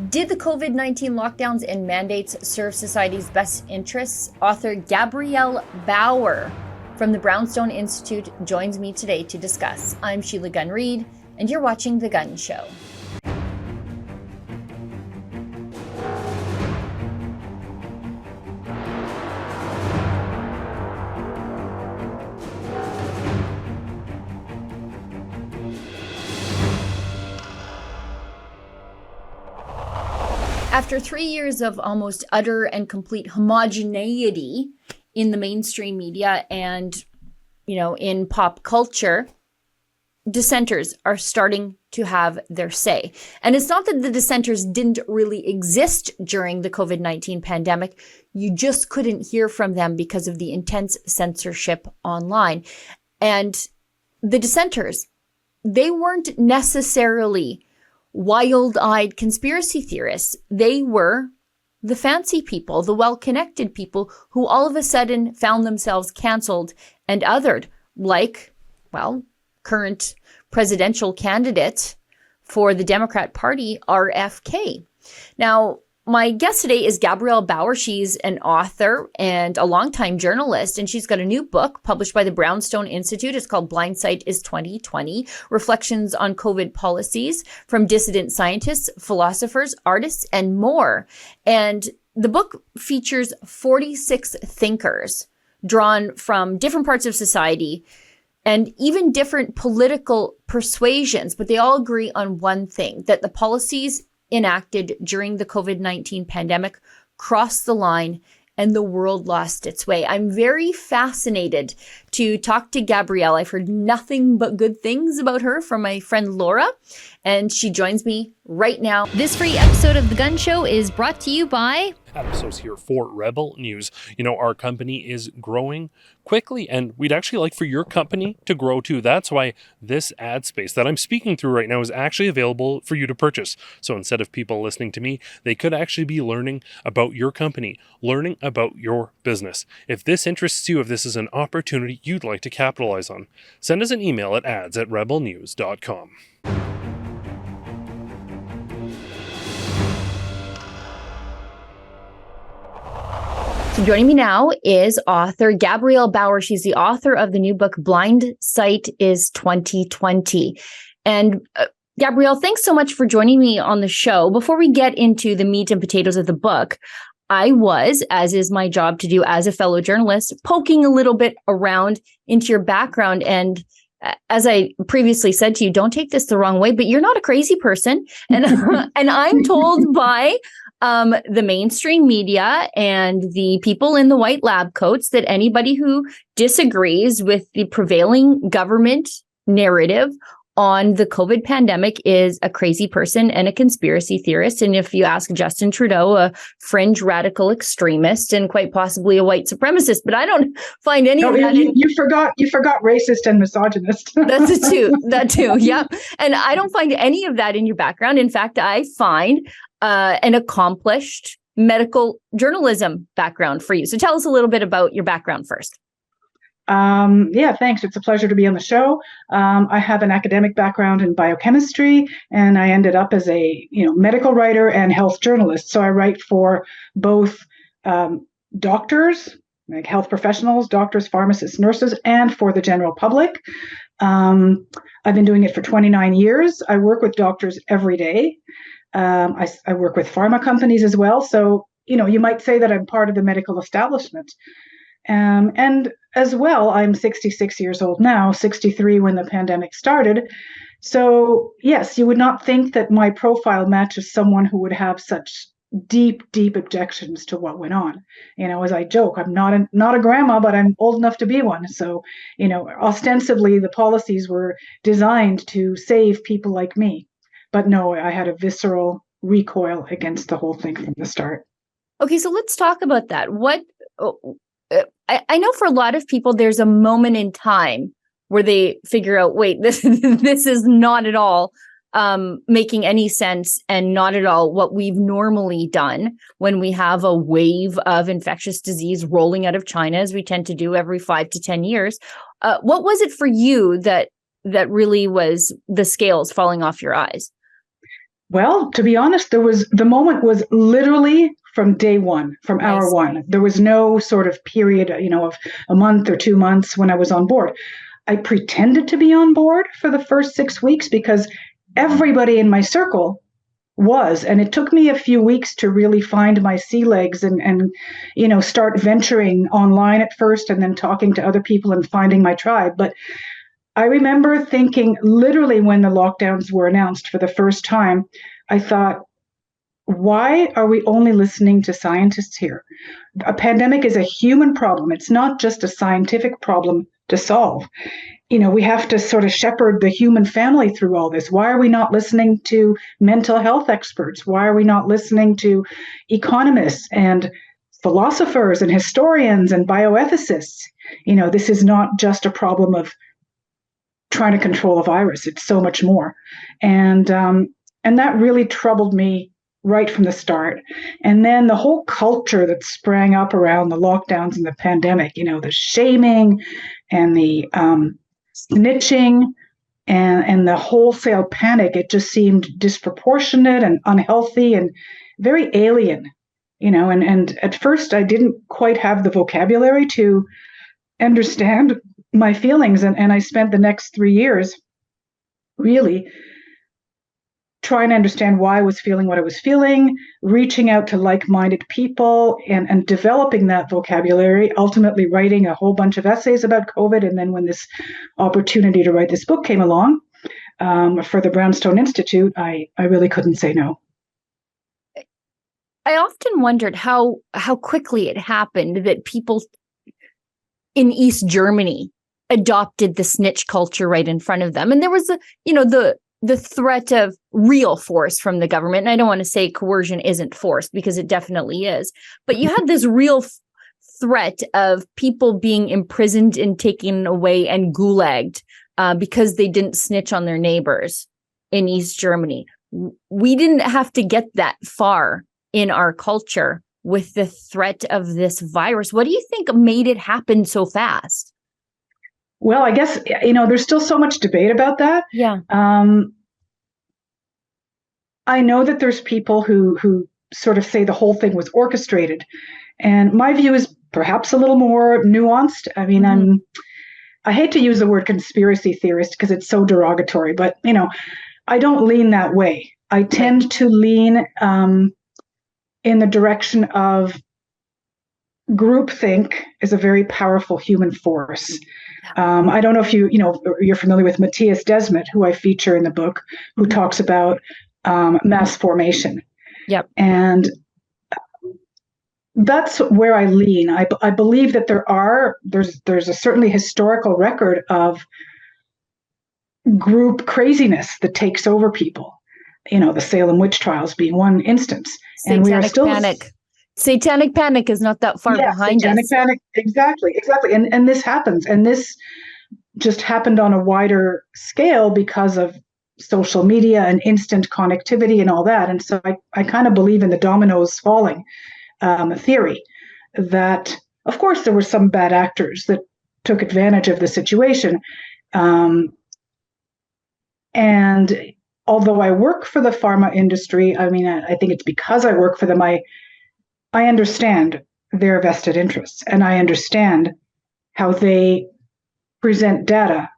Did the COVID-19 lockdowns and mandates serve society's best interests? Author Gabrielle Bauer from the Brownstone Institute joins me today to discuss. I'm Sheila Gunn-Reid, and you're watching The Gun Show. After 3 years of almost utter and complete homogeneity in the mainstream media and, in pop culture, dissenters are starting to have their say. And it's not that the dissenters didn't really exist during the COVID-19 pandemic. You just couldn't hear from them because of the intense censorship online. And the dissenters, they weren't necessarily wild-eyed conspiracy theorists. They were the fancy people, the well-connected people who all of a sudden found themselves canceled and othered, like, current presidential candidate for the Democrat Party, RFK. Now, my guest today is Gabrielle Bauer. She's an author and a longtime journalist, and she's got a new book published by the Brownstone Institute. It's called Blindside is 2020, Reflections on COVID Policies from Dissident Scientists, Philosophers, Artists, and more. And the book features 46 thinkers drawn from different parts of society and even different political persuasions, but they all agree on one thing, that the policies enacted during the COVID-19 pandemic crossed the line and the world lost its way. I'm very fascinated to talk to Gabrielle. I've heard nothing but good things about her from my friend Laura, and she joins me right now. This free episode of The Gun Show is brought to you by Adam So's here for Rebel News. Our company is growing quickly, and we'd actually like for your company to grow too. That's why this ad space that I'm speaking through right now is actually available for you to purchase. So instead of people listening to me, they could actually be learning about your company, learning about your business. If this interests you, if this is an opportunity you'd like to capitalize on, send us an email at ads@rebelnews.com. So joining me now is author Gabrielle Bauer. She's the author of the new book, Blindside is 2020. And Gabrielle, thanks so much for joining me on the show. Before we get into the meat and potatoes of the book, I was, as is my job to do as a fellow journalist, poking a little bit around into your background. And as I previously said to you, don't take this the wrong way, but you're not a crazy person. And, and I'm told by the mainstream media and the people in the white lab coats that anybody who disagrees with the prevailing government narrative on the COVID pandemic is a crazy person and a conspiracy theorist. And if you ask Justin Trudeau, a fringe radical extremist and quite possibly a white supremacist, but I don't find any of that. You forgot racist and misogynist. That too. Yeah. And I don't find any of that in your background. In fact, I find an accomplished medical journalism background for you. So tell us a little bit about your background first. Thanks. It's a pleasure to be on the show. I have an academic background in biochemistry, and I ended up as a medical writer and health journalist. So I write for both doctors, like health professionals, doctors, pharmacists, nurses, and for the general public. I've been doing it for 29 years. I work with doctors every day. I work with pharma companies as well. So, you might say that I'm part of the medical establishment. And as well, I'm 66 years old now, 63 when the pandemic started. So, yes, you would not think that my profile matches someone who would have such deep objections to what went on. As I joke, I'm not a grandma, but I'm old enough to be one. So, ostensibly the policies were designed to save people like me. But no, I had a visceral recoil against the whole thing from the start. Okay, so let's talk about that. I know for a lot of people, there's a moment in time where they figure out, wait, this is not at all making any sense and not at all what we've normally done when we have a wave of infectious disease rolling out of China, as we tend to do every 5 to 10 years. What was it for you that really was the scales falling off your eyes? Well, to be honest, the moment was literally from day one, from I hour see. one. There was no sort of period, of a month or 2 months when I was on board. I pretended to be on board for the first 6 weeks because everybody in my circle was, and it took me a few weeks to really find my sea legs and start venturing online at first and then talking to other people and finding my tribe. But I remember thinking, literally, when the lockdowns were announced for the first time, I thought, why are we only listening to scientists here? A pandemic is a human problem. It's not just a scientific problem to solve. We have to sort of shepherd the human family through all this. Why are we not listening to mental health experts? Why are we not listening to economists and philosophers and historians and bioethicists? This is not just a problem of trying to control a virus. It's so much more. And that really troubled me right from the start. And then the whole culture that sprang up around the lockdowns and the pandemic, the shaming and the snitching and the wholesale panic, it just seemed disproportionate and unhealthy and very alien, and at first I didn't quite have the vocabulary to understand my feelings. And I spent the next 3 years really trying to understand why I was feeling what I was feeling, reaching out to like-minded people and developing that vocabulary, ultimately writing a whole bunch of essays about COVID. And then when this opportunity to write this book came along for the Brownstone Institute, I really couldn't say no. I often wondered how quickly it happened that people in East Germany adopted the snitch culture right in front of them. And there was the threat of real force from the government. And I don't want to say coercion isn't force, because it definitely is. But you had this real threat of people being imprisoned and taken away and gulagged because they didn't snitch on their neighbors in East Germany. We didn't have to get that far in our culture with the threat of this virus. What do you think made it happen so fast? Well, I guess, there's still so much debate about that. Yeah. I know that there's people who sort of say the whole thing was orchestrated. And my view is perhaps a little more nuanced. I mean, I hate to use the word conspiracy theorist because it's so derogatory, but, I don't lean that way. I tend to lean in the direction of groupthink is a very powerful human force. I don't know if you're familiar with Matthias Desmet, who I feature in the book, who talks about mass formation. Yep. And that's where I lean. I believe that there's a certainly historical record of group craziness that takes over people. The Salem witch trials being one instance. Satanic and we are still panic. Satanic panic is not that far behind satanic us. Panic, exactly. And this happens. And this just happened on a wider scale because of social media and instant connectivity and all that. And so I kind of believe in the dominoes falling theory that, of course, there were some bad actors that took advantage of the situation. And although I work for the pharma industry, I think it's because I work for them, I understand their vested interests, and I understand how they present data,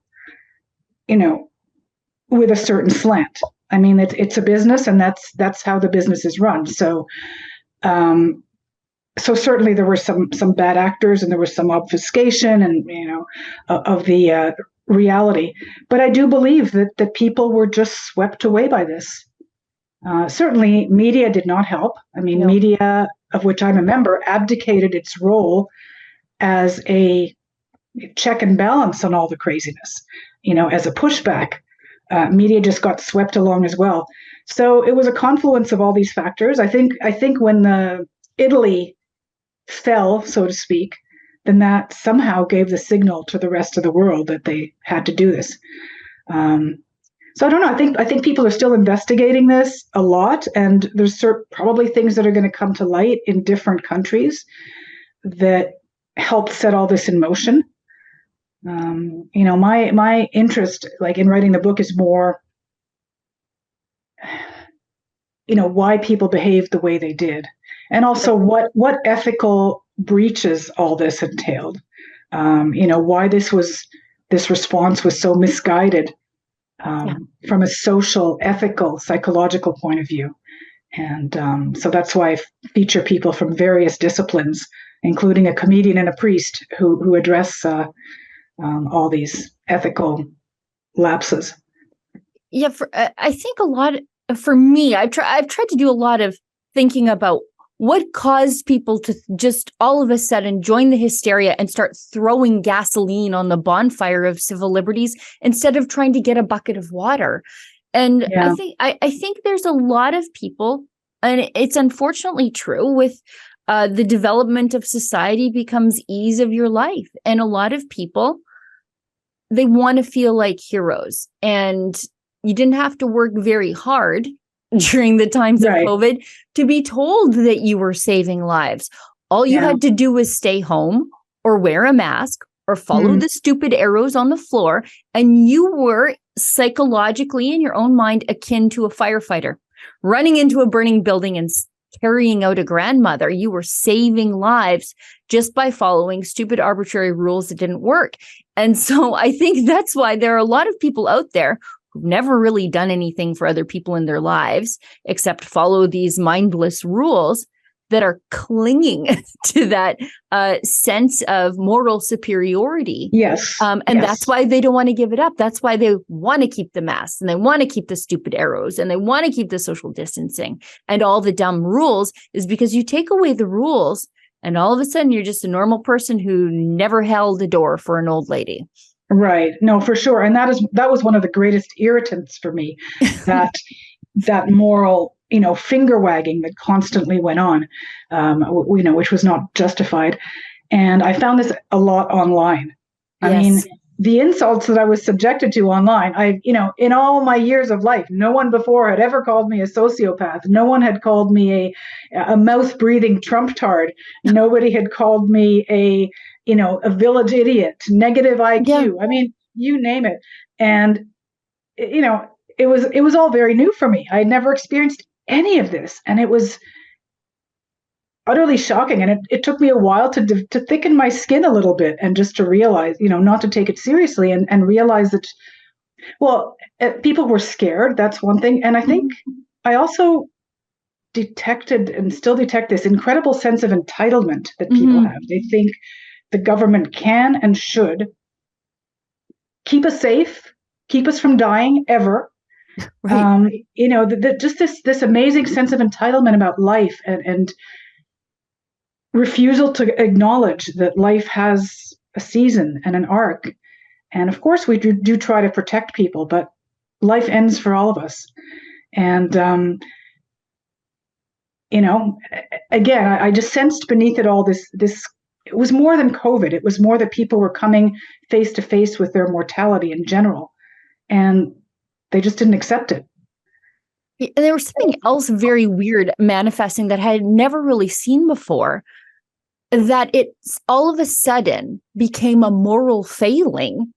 with a certain slant. I mean, it's a business, and that's how the business is run. So, so certainly there were some bad actors, and there was some obfuscation, and of the reality. But I do believe that people were just swept away by this. Certainly, media did not help. No. Media, of which I'm a member, abdicated its role as a check and balance on all the craziness, as a pushback. Media just got swept along as well. So it was a confluence of all these factors. I think when Italy fell, so to speak, then that somehow gave the signal to the rest of the world that they had to do this. So I don't know. I think people are still investigating this a lot, and there's probably things that are going to come to light in different countries that helped set all this in motion. My interest, like in writing the book, is more why people behaved the way they did, and also what ethical breaches all this entailed. Why this response was so misguided from a social, ethical, psychological point of view. And so that's why I feature people from various disciplines, including a comedian and a priest who address all these ethical lapses. Yeah, I think for me, I've tried to do a lot of thinking about what caused people to just all of a sudden join the hysteria and start throwing gasoline on the bonfire of civil liberties instead of trying to get a bucket of water. And Yeah. I think there's a lot of people, and it's unfortunately true, with the development of society becomes ease of your life. And a lot of people, they want to feel like heroes. And you didn't have to work very hard during the times of COVID to be told that you were saving lives. All you had to do was stay home or wear a mask or follow the stupid arrows on the floor, and you were psychologically in your own mind akin to a firefighter running into a burning building and carrying out a grandmother. You were saving lives just by following stupid arbitrary rules that didn't work. And so I think that's why there are a lot of people out there who've never really done anything for other people in their lives except follow these mindless rules that are clinging to that sense of moral superiority. Yes. And that's why they don't want to give it up. That's why they want to keep the masks, and they want to keep the stupid arrows, and they want to keep the social distancing and all the dumb rules, is because you take away the rules and all of a sudden you're just a normal person who never held a door for an old lady. Right. No, for sure. And that was one of the greatest irritants for me, that moral, finger wagging that constantly went on, which was not justified. And I found this a lot online. I mean, the insults that I was subjected to online, in all my years of life, no one before had ever called me a sociopath. No one had called me a mouth-breathing Trump-tard. Nobody had called me a village idiot, negative IQ. Yeah. I mean, you name it. And, it was all very new for me. I had never experienced any of this. And it was utterly shocking. And it took me a while to thicken my skin a little bit and just to realize, not to take it seriously and realize that, people were scared. That's one thing. And I think I also detected and still detect this incredible sense of entitlement that people have. They think the government can and should keep us safe, keep us from dying ever. Right. Just this amazing sense of entitlement about life and refusal to acknowledge that life has a season and an arc. And of course, we do try to protect people, but life ends for all of us. And, again, I just sensed beneath it all this. It was more than COVID. It was more that people were coming face to face with their mortality in general, and they just didn't accept it. And there was something else very weird manifesting that I had never really seen before, that it all of a sudden became a moral failing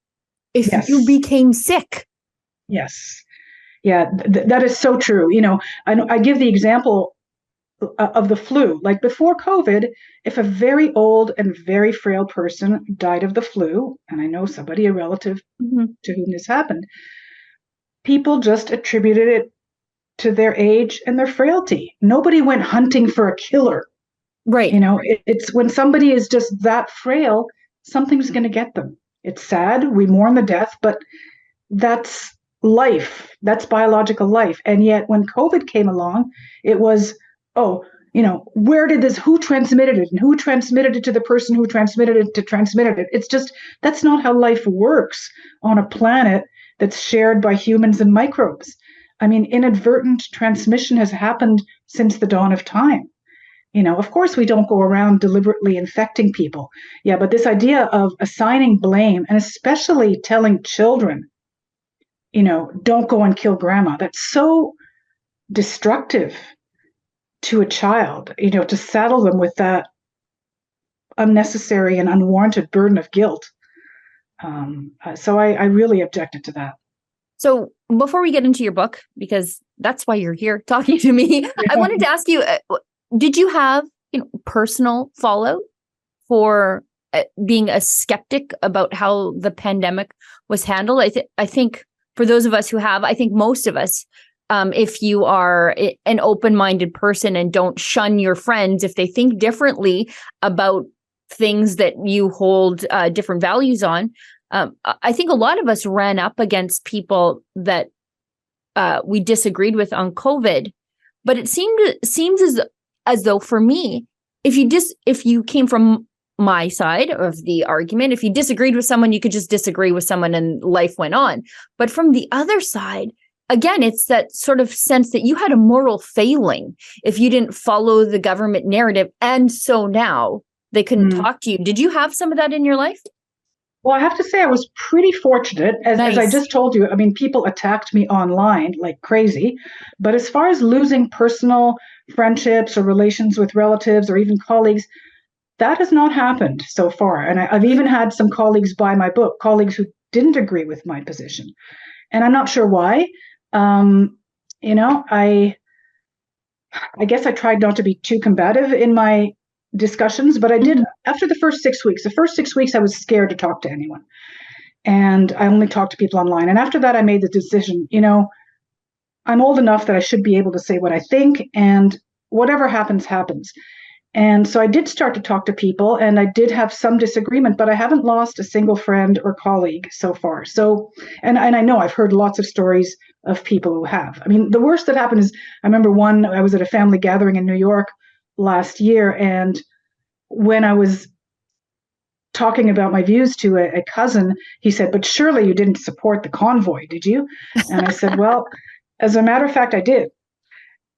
if you became sick. Yes. Yeah, that is so true. I give the example of the flu. Like before COVID, if a very old and very frail person died of the flu, and I know somebody, a relative to whom this happened, people just attributed it to their age and their frailty. Nobody went hunting for a killer. Right. It's when somebody is just that frail, something's going to get them. It's sad. We mourn the death, but that's life. That's biological life. And yet when COVID came along, it was, who transmitted it, and who transmitted it to the person who transmitted it. It's just, that's not how life works on a planet that's shared by humans and microbes. I mean, inadvertent transmission has happened since the dawn of time. Of course, we don't go around deliberately infecting people. Yeah, but this idea of assigning blame, and especially telling children, don't go and kill grandma, that's so destructive to a child, to saddle them with that unnecessary and unwarranted burden of guilt. So I really objected to that. So before we get into your book, because that's why you're here talking to me, I wanted to ask you, did you have personal fallout for being a skeptic about how the pandemic was handled? I think for those of us who have, I think most of us, if you are an open-minded person and don't shun your friends if they think differently about things that you hold different values on, I think a lot of us ran up against people that we disagreed with on COVID. But it seems as though for me, if you came from my side of the argument, if you disagreed with someone, you could just disagree with someone and life went on. But from the other side, again, it's that sort of sense that you had a moral failing if you didn't follow the government narrative. And so now they couldn't talk to you. Did you have some of that in your life? Well, I have to say I was pretty fortunate. As I just told you, I mean, people attacked me online like crazy. But as far as losing personal friendships or relations with relatives or even colleagues, that has not happened so far. And I've even had some colleagues buy my book, colleagues who didn't agree with my position. And I'm not sure why. I guess I tried not to be too combative in my discussions, but I did after the first 6 weeks. The first 6 weeks, I was scared to talk to anyone. And I only talked to people online. And after that, I made the decision, I'm old enough that I should be able to say what I think, and whatever happens, happens. And so I did start to talk to people, and I did have some disagreement, but I haven't lost a single friend or colleague so far. So, and I know I've heard lots of stories of people who have. I mean, the worst that happened is, I remember I was at a family gathering in New York last year, and when I was talking about my views to a cousin, he said, "But surely you didn't support the convoy, did you?" And I said, "Well, as a matter of fact, I did."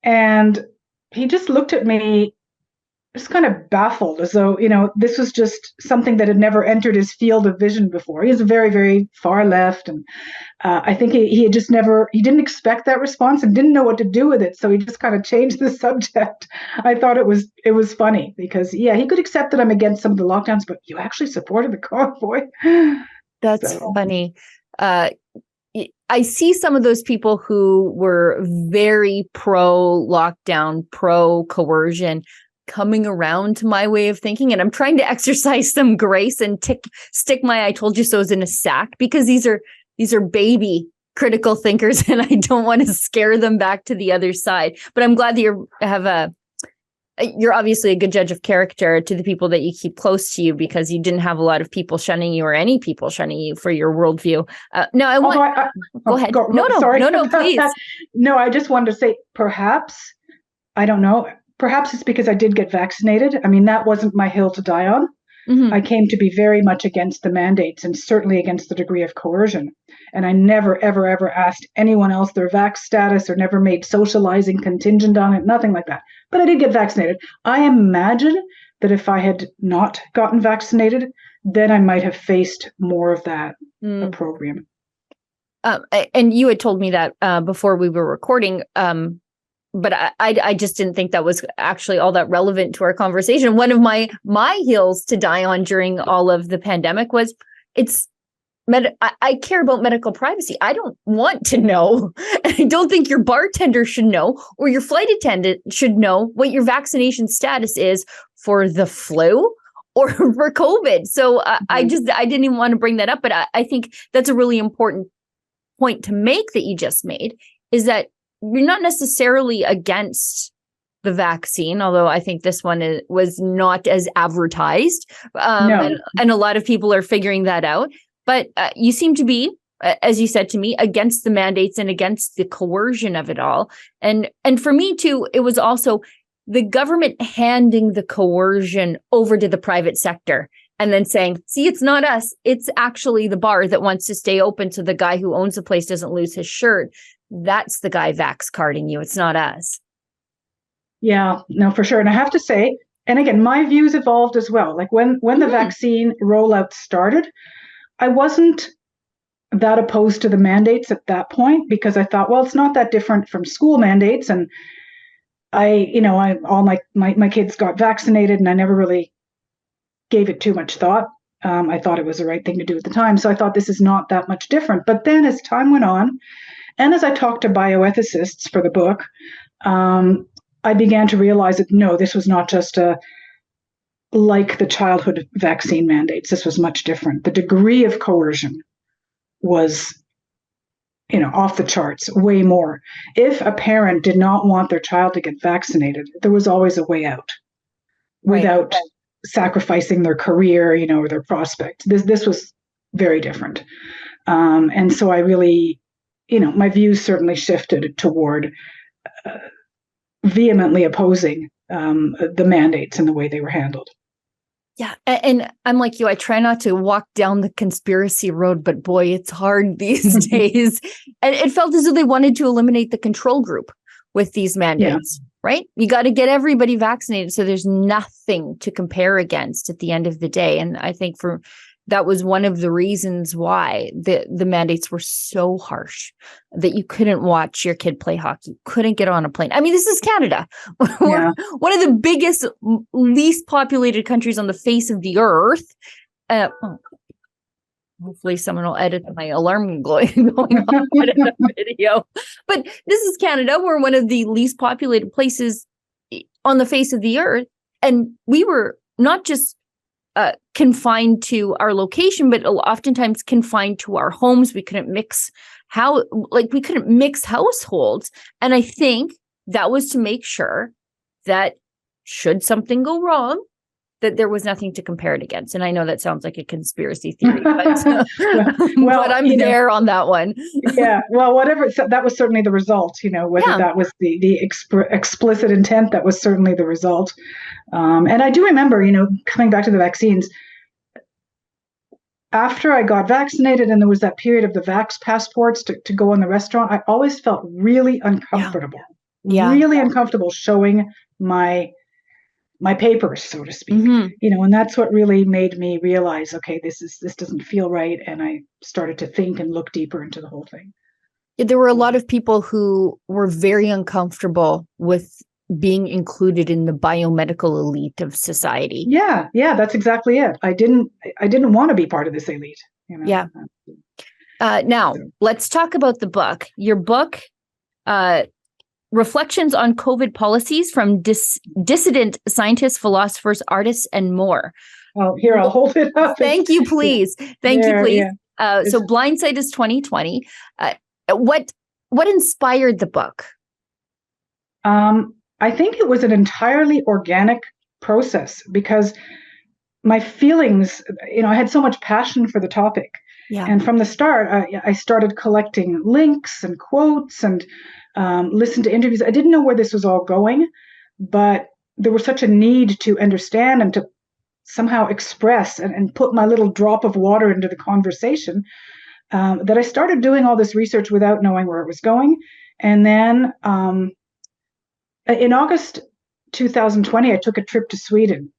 And he just looked at me just kind of baffled, as though, this was just something that had never entered his field of vision before. He is very, very far left. And I think he had just he didn't expect that response and didn't know what to do with it. So he just kind of changed the subject. I thought it was funny because, he could accept that I'm against some of the lockdowns, but you actually supported the convoy. That's funny. I see some of those people who were very pro-lockdown, pro-coercion, coming around to my way of thinking, and I'm trying to exercise some grace and stick my "I told you so's" in a sack, because these are baby critical thinkers, and I don't want to scare them back to the other side. But I'm glad that you're obviously a good judge of character to the people that you keep close to you, because you didn't have a lot of people shunning you or any people shunning you for your worldview. Go ahead. No, please. No, I just wanted to say, perhaps, I don't know. Perhaps it's because I did get vaccinated. I mean, that wasn't my hill to die on. Mm-hmm. I came to be very much against the mandates and certainly against the degree of coercion. And I never, ever, ever asked anyone else their vax status or never made socializing contingent on it, nothing like that. But I did get vaccinated. I imagine that if I had not gotten vaccinated, then I might have faced more of that opprobrium. And you had told me that before we were recording, but I just didn't think that was actually all that relevant to our conversation. One of my hills to die on during all of the pandemic was I care about medical privacy. I don't want to know. I don't think your bartender should know, or your flight attendant should know what your vaccination status is for the flu or for COVID. So I didn't even want to bring that up. But I think that's a really important point to make that you just made, is that you're not necessarily against the vaccine, although I think this one was not as advertised. No. And a lot of people are figuring that out. But you seem to be, as you said to me, against the mandates and against the coercion of it all. And for me, too, it was also the government handing the coercion over to the private sector and then saying, "See, it's not us. It's actually the bar that wants to stay open so the guy who owns the place doesn't lose his shirt. That's the guy vax carding you. It's not us." Yeah, no, for sure. And I have to say, and again, my views evolved as well. Like when the vaccine rollout started, I wasn't that opposed to the mandates at that point, because I thought, well, it's not that different from school mandates. And all my kids got vaccinated, and I never really gave it too much thought. I thought it was the right thing to do at the time. So I thought this is not that much different. But then as time went on, and as I talked to bioethicists for the book, I began to realize that no, this was not just like the childhood vaccine mandates. This was much different. The degree of coercion was, off the charts, way more. If a parent did not want their child to get vaccinated, there was always a way out without sacrificing their career, or their prospects. This was very different. And so I really, my views certainly shifted toward vehemently opposing the mandates and the way they were handled. Yeah. And I'm like you, I try not to walk down the conspiracy road, but boy, it's hard these days. And it felt as though they wanted to eliminate the control group with these mandates, right? You got to get everybody vaccinated. So there's nothing to compare against at the end of the day. And I think that was one of the reasons why the mandates were so harsh that you couldn't watch your kid play hockey, couldn't get on a plane. I mean, this is Canada, one of the biggest, least populated countries on the face of the earth. Hopefully someone will edit my alarm going on in the video. But this is Canada. We're one of the least populated places on the face of the earth. And we were not just confined to our location, but oftentimes confined to our homes. We couldn't mix households. And I think that was to make sure that should something go wrong, that there was nothing to compare it against. And I know that sounds like a conspiracy theory, but, but I'm there on that one. Yeah. Well, whatever. So that was certainly the result, whether that was the explicit intent, that was certainly the result. And I do remember, coming back to the vaccines, after I got vaccinated and there was that period of the vax passports to go in the restaurant, I always felt really uncomfortable, really uncomfortable showing my papers, so to speak, and that's what really made me realize, okay, this doesn't feel right. And I started to think and look deeper into the whole thing. There were a lot of people who were very uncomfortable with being included in the biomedical elite of society. Yeah, that's exactly it. I didn't want to be part of this elite. Yeah. Now let's talk about the book. Your book, Reflections on COVID Policies from Dissident Scientists, Philosophers, Artists, and More. Oh, here, I'll hold it up. Thank you, please. Thank you, please. Yeah. So Blindside is 2020. What inspired the book? I think it was an entirely organic process because my feelings, I had so much passion for the topic. Yeah. And from the start, I started collecting links and quotes and listened to interviews. I didn't know where this was all going, but there was such a need to understand and to somehow express and put my little drop of water into the conversation that I started doing all this research without knowing where it was going. And then in August 2020, I took a trip to Sweden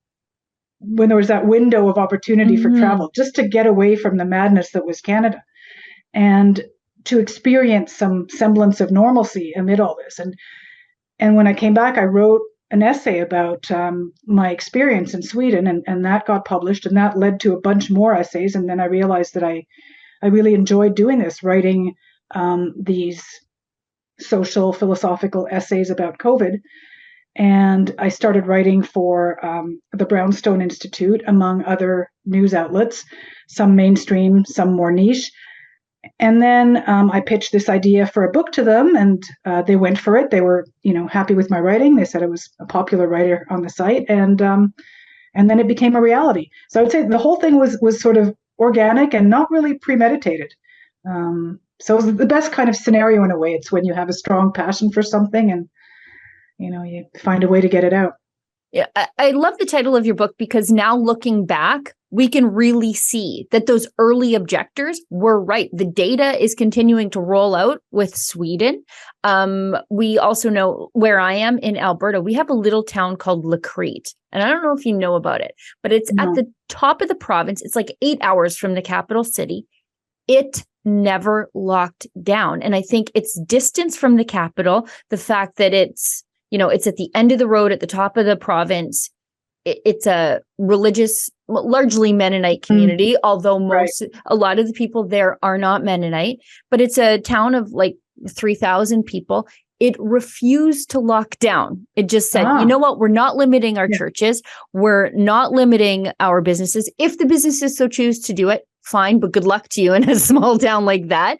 when there was that window of opportunity for travel, just to get away from the madness that was Canada and to experience some semblance of normalcy amid all this. And when I came back, I wrote an essay about my experience in Sweden, and that got published, and that led to a bunch more essays. And then I realized that I really enjoyed doing this, writing these social, philosophical essays about COVID. And I started writing for the Brownstone Institute, among other news outlets, some mainstream, some more niche. And then I pitched this idea for a book to them, and they went for it. They were, happy with my writing. They said I was a popular writer on the site, and then it became a reality. So I would say the whole thing was sort of organic and not really premeditated. So it was the best kind of scenario in a way. It's when you have a strong passion for something and, you find a way to get it out. Yeah, I love the title of your book because now looking back, we can really see that those early objectors were right. The data is continuing to roll out with Sweden. We also know where I am in Alberta, we have a little town called Crete. And I don't know if you know about it, but it's at the top of the province. It's like 8 hours from the capital city. It never locked down. And I think its distance from the capital, the fact that it's at the end of the road at the top of the province, it's a religious, largely Mennonite community, although a lot of the people there are not Mennonite, but it's a town of like 3,000 people. It refused to lock down. It just said, you know what? We're not limiting our churches. We're not limiting our businesses. If the businesses so choose to do it, fine, but good luck to you in a small town like that.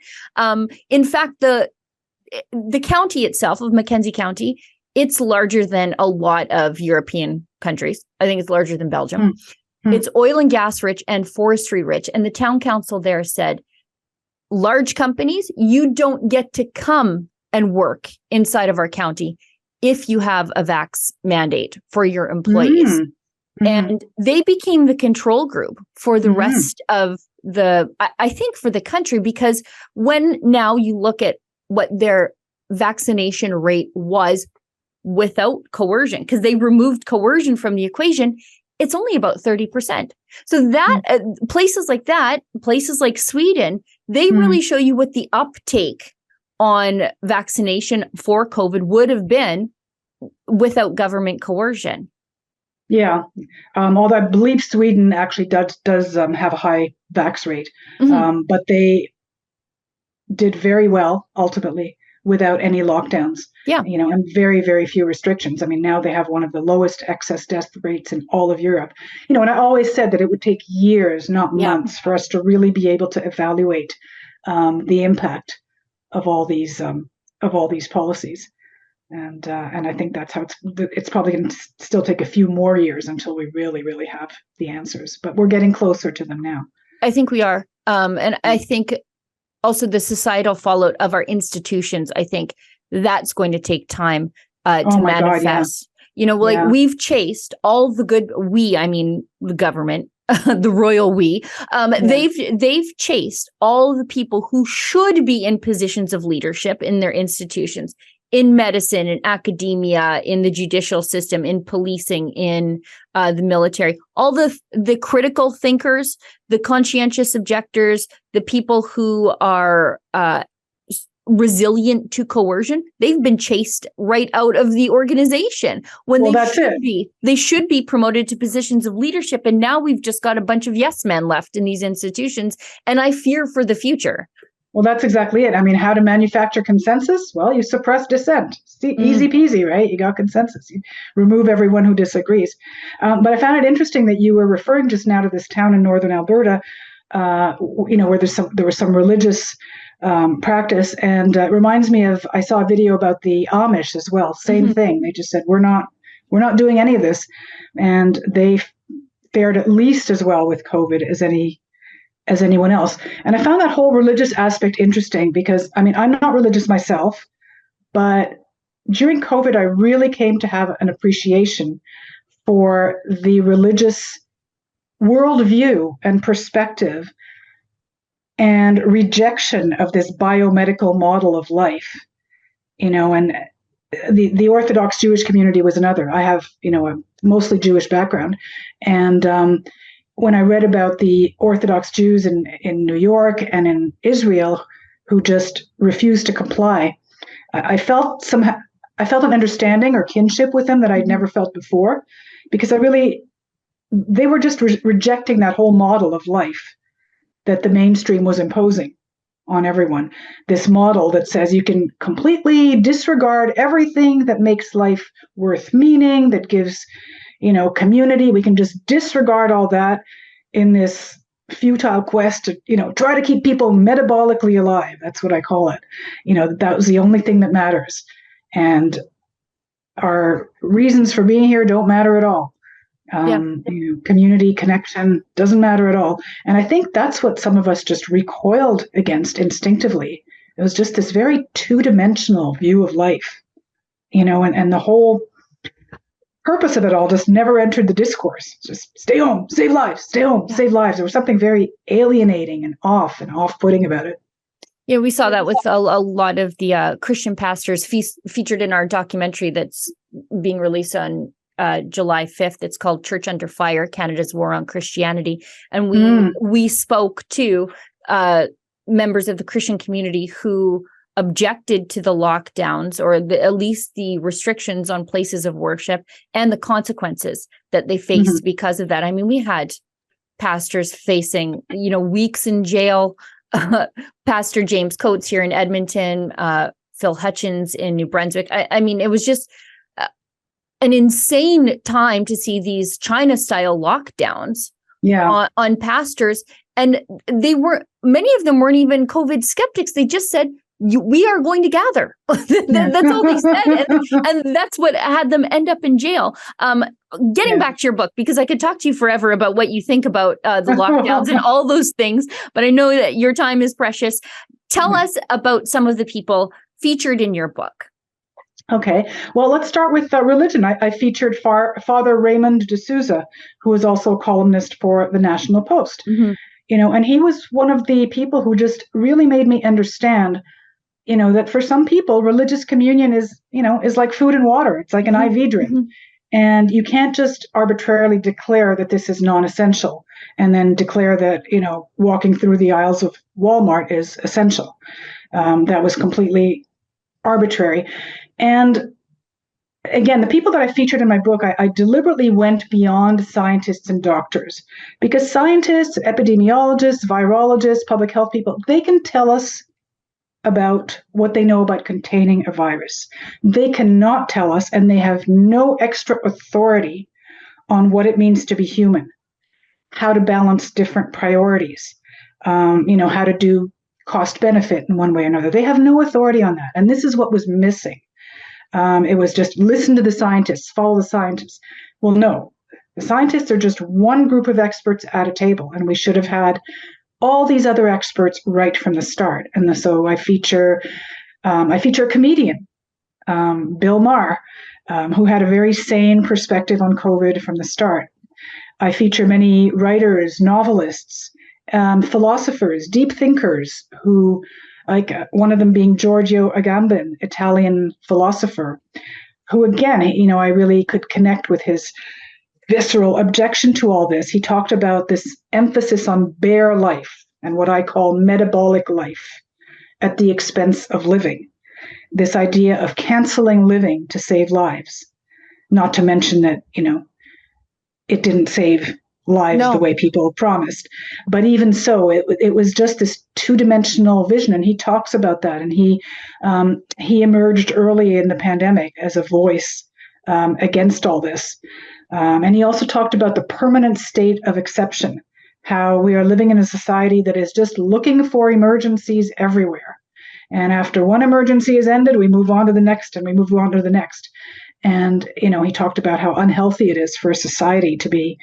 In fact, the county itself of Mackenzie County, it's larger than a lot of European countries. I think it's larger than Belgium. It's oil and gas rich and forestry rich. And the town council there said, large companies, you don't get to come and work inside of our county if you have a vax mandate for your employees. And they became the control group for the rest of I think for the country, because when now you look at what their vaccination rate was without coercion, because they removed coercion from the equation, it's only about 30%. So that places like Sweden, they really show you what the uptake on vaccination for COVID would have been without government coercion. Yeah. Although I believe Sweden actually does have a high vax rate, but they did very well ultimately without any lockdowns. Yeah. And very, very few restrictions. I mean, now they have one of the lowest excess death rates in all of Europe. And I always said that it would take years, not months, for us to really be able to evaluate the impact of all these policies. And I think that's how it's probably going to still take a few more years until we really, really have the answers. But we're getting closer to them now. I think we are. And I think also the societal fallout of our institutions, I think that's going to take time to manifest. God, we've chased all the good, I mean, the government, the royal we, they've chased all the people who should be in positions of leadership in their institutions, in medicine, in academia, in the judicial system, in policing, in the military, all the critical thinkers, the conscientious objectors, the people who are resilient to coercion, they've been chased right out of the organization when they should be promoted to positions of leadership. And now we've just got a bunch of yes men left in these institutions. And I fear for the future. Well, that's exactly it. I mean, how to manufacture consensus? Well, you suppress dissent. Easy peasy, right? You got consensus. You remove everyone who disagrees. But I found it interesting that you were referring just now to this town in northern Alberta, where there was some religious practice, and it reminds me of, I saw a video about the Amish as well. Same thing. They just said we're not doing any of this, and they fared at least as well with COVID as anyone else. And I found that whole religious aspect interesting because, I mean, I'm not religious myself, but during COVID, I really came to have an appreciation for the religious worldview and perspective and rejection of this biomedical model of life, and the Orthodox Jewish community was another. I have, a mostly Jewish background. And when I read about the Orthodox Jews in New York and in Israel who just refused to comply, I felt an understanding or kinship with them that I'd never felt before, because they were just rejecting that whole model of life that the mainstream was imposing on everyone. This model that says you can completely disregard everything that makes life worth meaning, that gives, community. We can just disregard all that in this futile quest to, try to keep people metabolically alive. That's what I call it. That was the only thing that matters. And our reasons for being here don't matter at all. Community connection doesn't matter at all. And I think that's what some of us just recoiled against instinctively. It was just this very two-dimensional view of life, and the whole purpose of it all just never entered the discourse. Just stay home, save lives, stay home, save lives. There was something very alienating and off-putting about it. Yeah, we saw that with a lot of the Christian pastors featured in our documentary that's being released on July 5th. It's called Church Under Fire, Canada's War on Christianity. And we spoke to members of the Christian community who objected to the lockdowns or at least the restrictions on places of worship and the consequences that they faced because of that. I mean, we had pastors facing, weeks in jail. Pastor James Coates here in Edmonton, Phil Hutchins in New Brunswick. I mean, it was just an insane time to see these China-style lockdowns on pastors. And many of them weren't even COVID skeptics. They just said, we are going to gather. That's all they said. And that's what had them end up in jail. Getting back to your book, because I could talk to you forever about what you think about the lockdowns and all those things, but I know that your time is precious. Tell us about some of the people featured in your book. Okay, well, let's start with religion. I featured Father Raymond D'Souza, who was also a columnist for the National Post. And he was one of the people who just really made me understand, that for some people, religious communion is like food and water. It's like an IV drip. And you can't just arbitrarily declare that this is non-essential and then declare that, walking through the aisles of Walmart is essential. That was completely arbitrary. And again, the people that I featured in my book, I deliberately went beyond scientists and doctors, because scientists, epidemiologists, virologists, public health people, they can tell us about what they know about containing a virus. They cannot tell us, and they have no extra authority on what it means to be human, how to balance different priorities, how to do cost benefit in one way or another. They have no authority on that. And this is what was missing. It was just listen to the scientists, follow the scientists. Well, no, the scientists are just one group of experts at a table, and we should have had all these other experts right from the start. And so I feature a comedian, Bill Maher, who had a very sane perspective on COVID from the start. I feature many writers, novelists, philosophers, deep thinkers who, like one of them being Giorgio Agamben, Italian philosopher, who again, I really could connect with his visceral objection to all this. He talked about this emphasis on bare life and what I call metabolic life at the expense of living. This idea of canceling living to save lives, not to mention that, it didn't save lives the way people promised. But even so, it was just this two-dimensional vision. And he talks about that. And he emerged early in the pandemic as a voice against all this. And he also talked about the permanent state of exception, how we are living in a society that is just looking for emergencies everywhere. And after one emergency is ended, we move on to the next and we move on to the next. And, he talked about how unhealthy it is for a society to be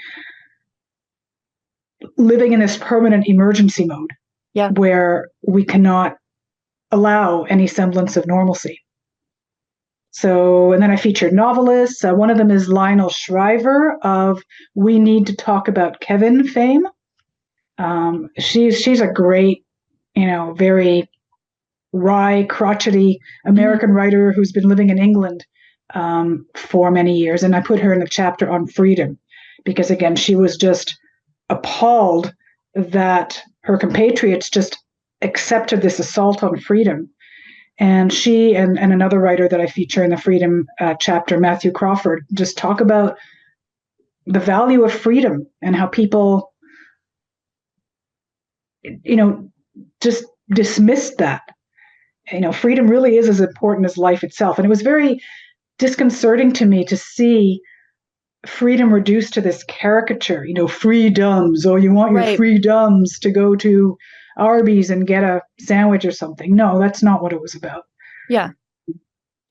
living in this permanent emergency mode where we cannot allow any semblance of normalcy. So, and then I featured novelists. One of them is Lionel Shriver of We Need to Talk About Kevin fame. She's a great, very wry, crotchety American writer who's been living in England for many years. And I put her in the chapter on freedom because, again, she was just appalled that her compatriots just accepted this assault on freedom. And she and another writer that I feature in the freedom chapter, Matthew Crawford, just talk about the value of freedom and how people, just dismissed that. Freedom really is as important as life itself. And it was very disconcerting to me to see freedom reduced to this caricature, freedoms, or you want your freedoms to go to Arby's and get a sandwich or something. No, that's not what it was about. Yeah.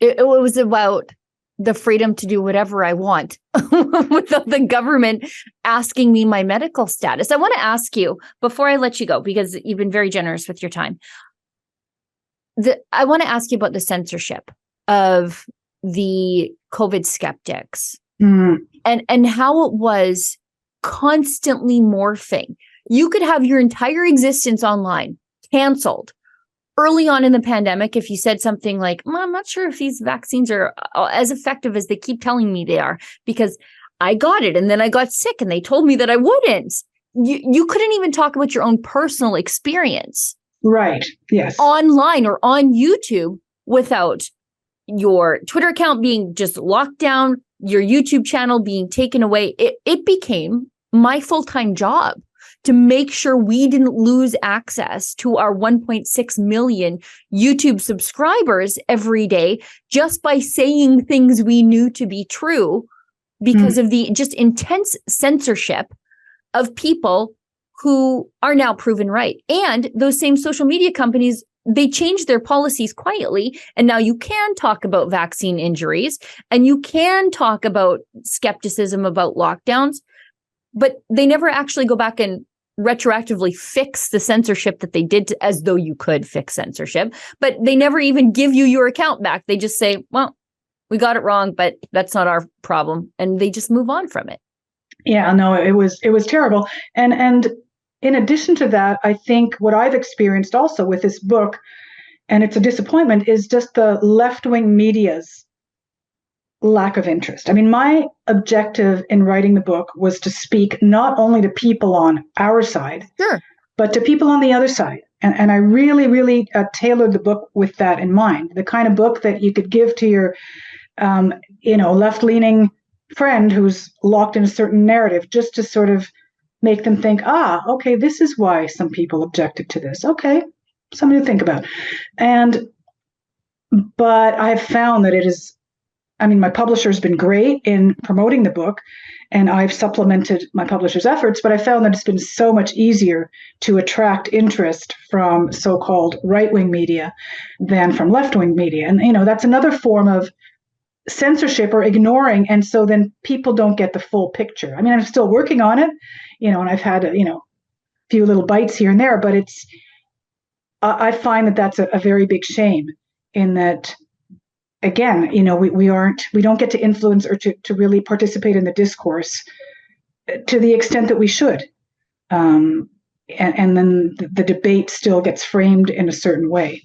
It was about the freedom to do whatever I want without the government asking me my medical status. I want to ask you, before I let you go, because you've been very generous with your time, I want to ask you about the censorship of the COVID skeptics and how it was constantly morphing. You could have your entire existence online canceled early on in the pandemic if you said something like, I'm not sure if these vaccines are as effective as they keep telling me they are, because I got it and then I got sick and they told me that I wouldn't. You couldn't even talk about your own personal experience Right. Yes. online or on YouTube without your Twitter account being just locked down, your YouTube channel being taken away. It became my full-time job to make sure we didn't lose access to our 1.6 million YouTube subscribers every day just by saying things we knew to be true because of the just intense censorship of people who are now proven right. And those same social media companies, they changed their policies quietly. And now you can talk about vaccine injuries and you can talk about skepticism about lockdowns, but they never actually go back and retroactively fix the censorship that they did as though you could fix censorship, but they never even give you your account back. They just say, well, we got it wrong, but that's not our problem. And they just move on from it. Yeah, no, it was terrible. And in addition to that, I think what I've experienced also with this book, and it's a disappointment, is just the left-wing media's lack of interest. I mean, my objective in writing the book was to speak not only to people on our side, sure, but to people on the other side. And I really, really tailored the book with that in mind. The kind of book that you could give to your, left-leaning friend who's locked in a certain narrative, just to sort of make them think, okay, this is why some people objected to this. Okay, something to think about. But I've found that it is, my publisher's been great in promoting the book, and I've supplemented my publisher's efforts, but I found that it's been so much easier to attract interest from so-called right-wing media than from left-wing media. And, that's another form of censorship or ignoring. And so then people don't get the full picture. I'm still working on it, and I've had, a few little bites here and there, but I find that that's a very big shame in that, again, we don't get to influence or to really participate in the discourse to the extent that we should. And then the debate still gets framed in a certain way.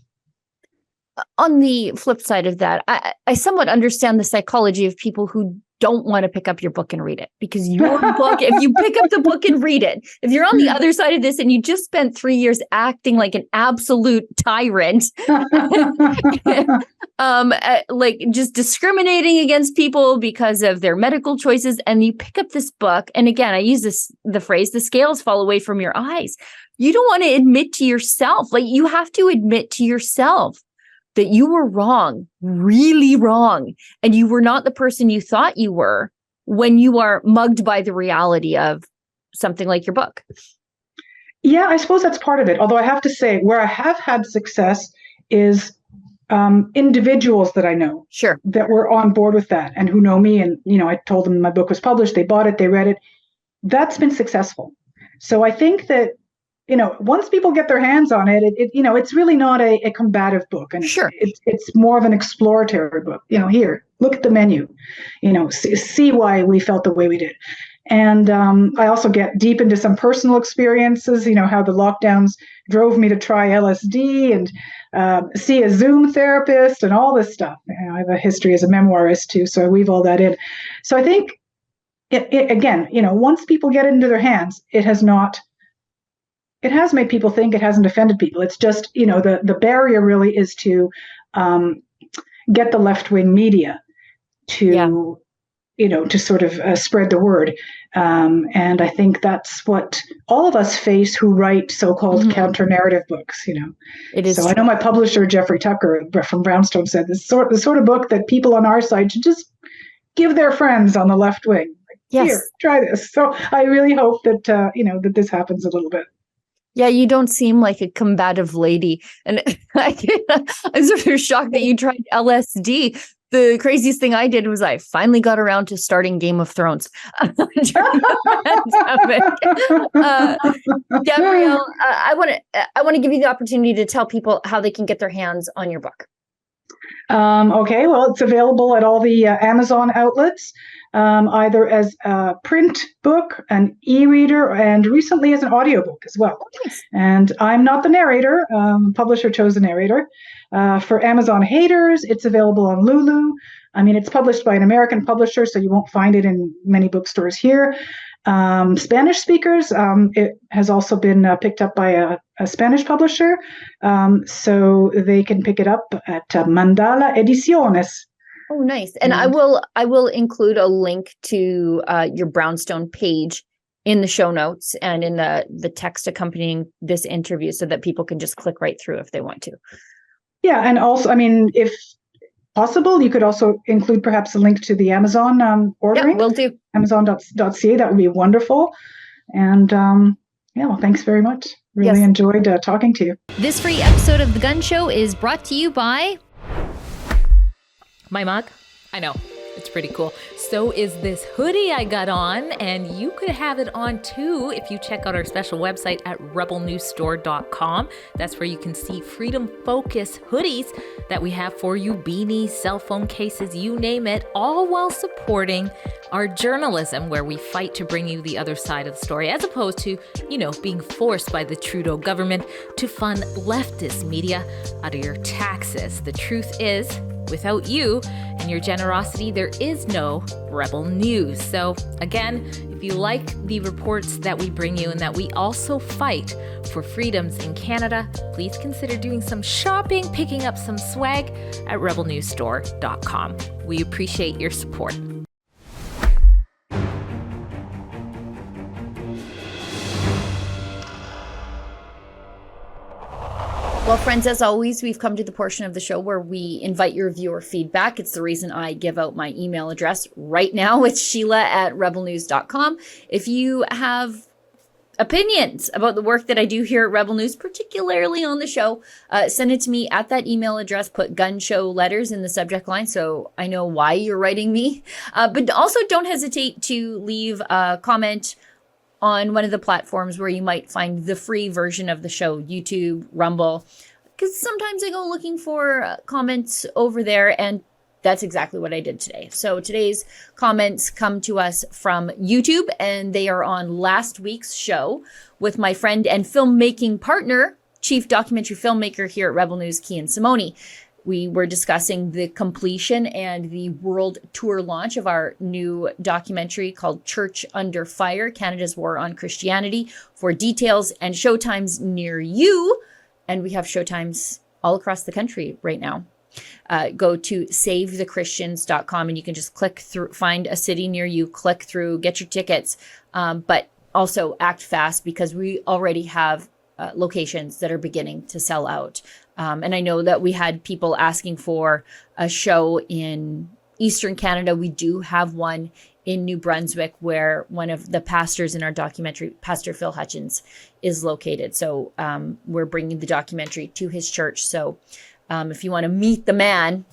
On the flip side of that, I somewhat understand the psychology of people who don't want to pick up your book and read it, because your book, if you pick up the book and read it, if you're on the other side of this and you just spent 3 years acting like an absolute tyrant, like just discriminating against people because of their medical choices, and you pick up this book, and again, I use the phrase, the scales fall away from your eyes. You don't want to admit to yourself, like you have to admit to yourself that you were wrong, really wrong, and you were not the person you thought you were when you are mugged by the reality of something like your book. Yeah, I suppose that's part of it. Although I have to say, where I have had success is individuals that I know, sure, that were on board with that and who know me. And, I told them my book was published, they bought it, they read it. That's been successful. So I think that, once people get their hands on it, it's really not a combative book, and sure, it's more of an exploratory book. Here, look at the menu, see why we felt the way we did. And I also get deep into some personal experiences, how the lockdowns drove me to try LSD and see a Zoom therapist and all this stuff. I have a history as a memoirist too, so I weave all that in. So I think, again, once people get it into their hands, it has made people think, it hasn't offended people. It's just, the barrier really is to get the left-wing media to, to sort of spread the word. And I think that's what all of us face who write so-called counter-narrative books, It is. So I know my publisher, Jeffrey Tucker from Brownstone, said the sort of book that people on our side should just give their friends on the left wing. Yes. Here, try this. So I really hope that, that this happens a little bit. Yeah, you don't seem like a combative lady. And I'm sort of shocked that you tried LSD. The craziest thing I did was I finally got around to starting Game of Thrones during the pandemic. Gabrielle, I want to give you the opportunity to tell people how they can get their hands on your book. Okay, well, it's available at all the Amazon outlets, either as a print book, an e-reader, and recently as an audiobook as well. Nice. And I'm not the narrator. Publisher chose a narrator. For Amazon haters, it's available on Lulu. It's published by an American publisher, so you won't find it in many bookstores here. Spanish speakers, it has also been picked up by a Spanish publisher, so they can pick it up at Mandala Ediciones. Oh, nice. And I will include a link to your Brownstone page in the show notes and in the text accompanying this interview so that people can just click right through if they want to. Yeah, and also, I mean, if possible, you could also include perhaps a link to the Amazon ordering. Yeah, will do. Amazon.ca, that would be wonderful. And well, thanks very much. Really enjoyed talking to you. This free episode of The Gun Show is brought to you by my mug. I know, it's pretty cool. So is this hoodie I got on, and you could have it on too if you check out our special website at rebelnewsstore.com. That's where you can see Freedom Focus hoodies that we have for you, beanies, cell phone cases, you name it, all while supporting our journalism, where we fight to bring you the other side of the story, as opposed to, being forced by the Trudeau government to fund leftist media out of your taxes. The truth is, without you and your generosity, there is no Rebel News. So again, if you like the reports that we bring you and that we also fight for freedoms in Canada, please consider doing some shopping, picking up some swag at rebelnewsstore.com. We appreciate your support. Well, friends, as always, we've come to the portion of the show where we invite your viewer feedback. It's the reason I give out my email address right now. It's Sheila@rebelnews.com. If you have opinions about the work that I do here at Rebel News, particularly on the show, send it to me at that email address. Put Gun Show Letters in the subject line so I know why you're writing me. But also don't hesitate to leave a comment on one of the platforms where you might find the free version of the show, YouTube, Rumble, because sometimes I go looking for comments over there, and that's exactly what I did today. So today's comments come to us from YouTube, and they are on last week's show with my friend and filmmaking partner, chief documentary filmmaker here at Rebel News, Kian Simone. We were discussing the completion and the world tour launch of our new documentary called Church Under Fire, Canada's War on Christianity. For details and showtimes near you, and we have showtimes all across the country right now, go to savethechristians.com and you can just click through, find a city near you, click through, get your tickets, but also act fast because we already have locations that are beginning to sell out. And I know that we had people asking for a show in Eastern Canada. We do have one in New Brunswick where one of the pastors in our documentary, Pastor Phil Hutchins, is located. So we're bringing the documentary to his church. So if you want to meet the man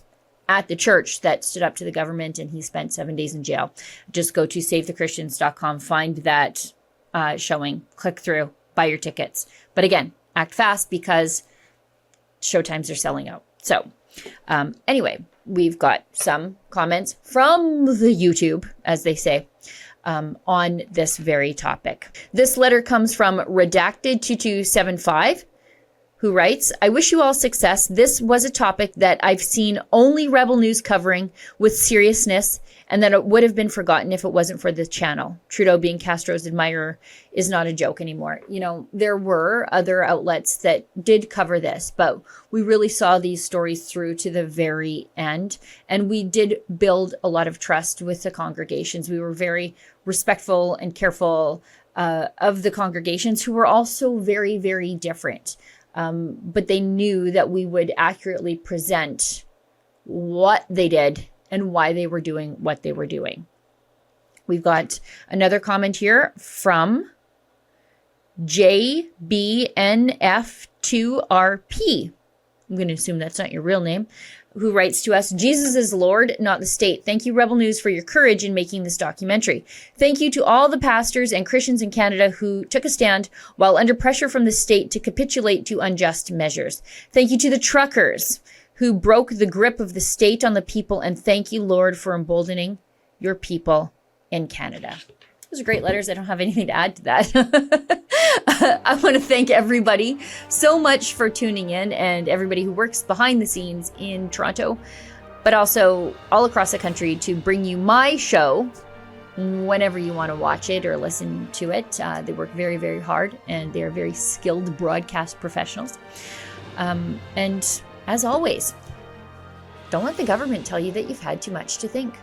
at the church that stood up to the government and he spent 7 days in jail, just go to savethechristians.com, find that showing, click through, buy your tickets. But again, act fast because showtimes are selling out. So anyway, we've got some comments from the YouTube, as they say, on this very topic. This letter comes from Redacted2275, who writes, I wish you all success. This was a topic that I've seen only Rebel News covering with seriousness, and that it would have been forgotten if it wasn't for the channel. Trudeau being Castro's admirer is not a joke anymore. There were other outlets that did cover this, but we really saw these stories through to the very end. And we did build a lot of trust with the congregations. We were very respectful and careful of the congregations, who were also very, very different. But they knew that we would accurately present what they did and why they were doing what they were doing. We've got another comment here from JBNF2RP. I'm going to assume that's not your real name, who writes to us, Jesus is Lord, not the state. Thank you, Rebel News, for your courage in making this documentary. Thank you to all the pastors and Christians in Canada who took a stand while under pressure from the state to capitulate to unjust measures. Thank you to the truckers who broke the grip of the state on the people. And thank you, Lord, for emboldening your people in Canada. Those are great letters. I don't have anything to add to that. I want to thank everybody so much for tuning in, and everybody who works behind the scenes in Toronto, but also all across the country, to bring you my show whenever you want to watch it or listen to it. They work very, very hard, and they are very skilled broadcast professionals. And as always, don't let the government tell you that you've had too much to think.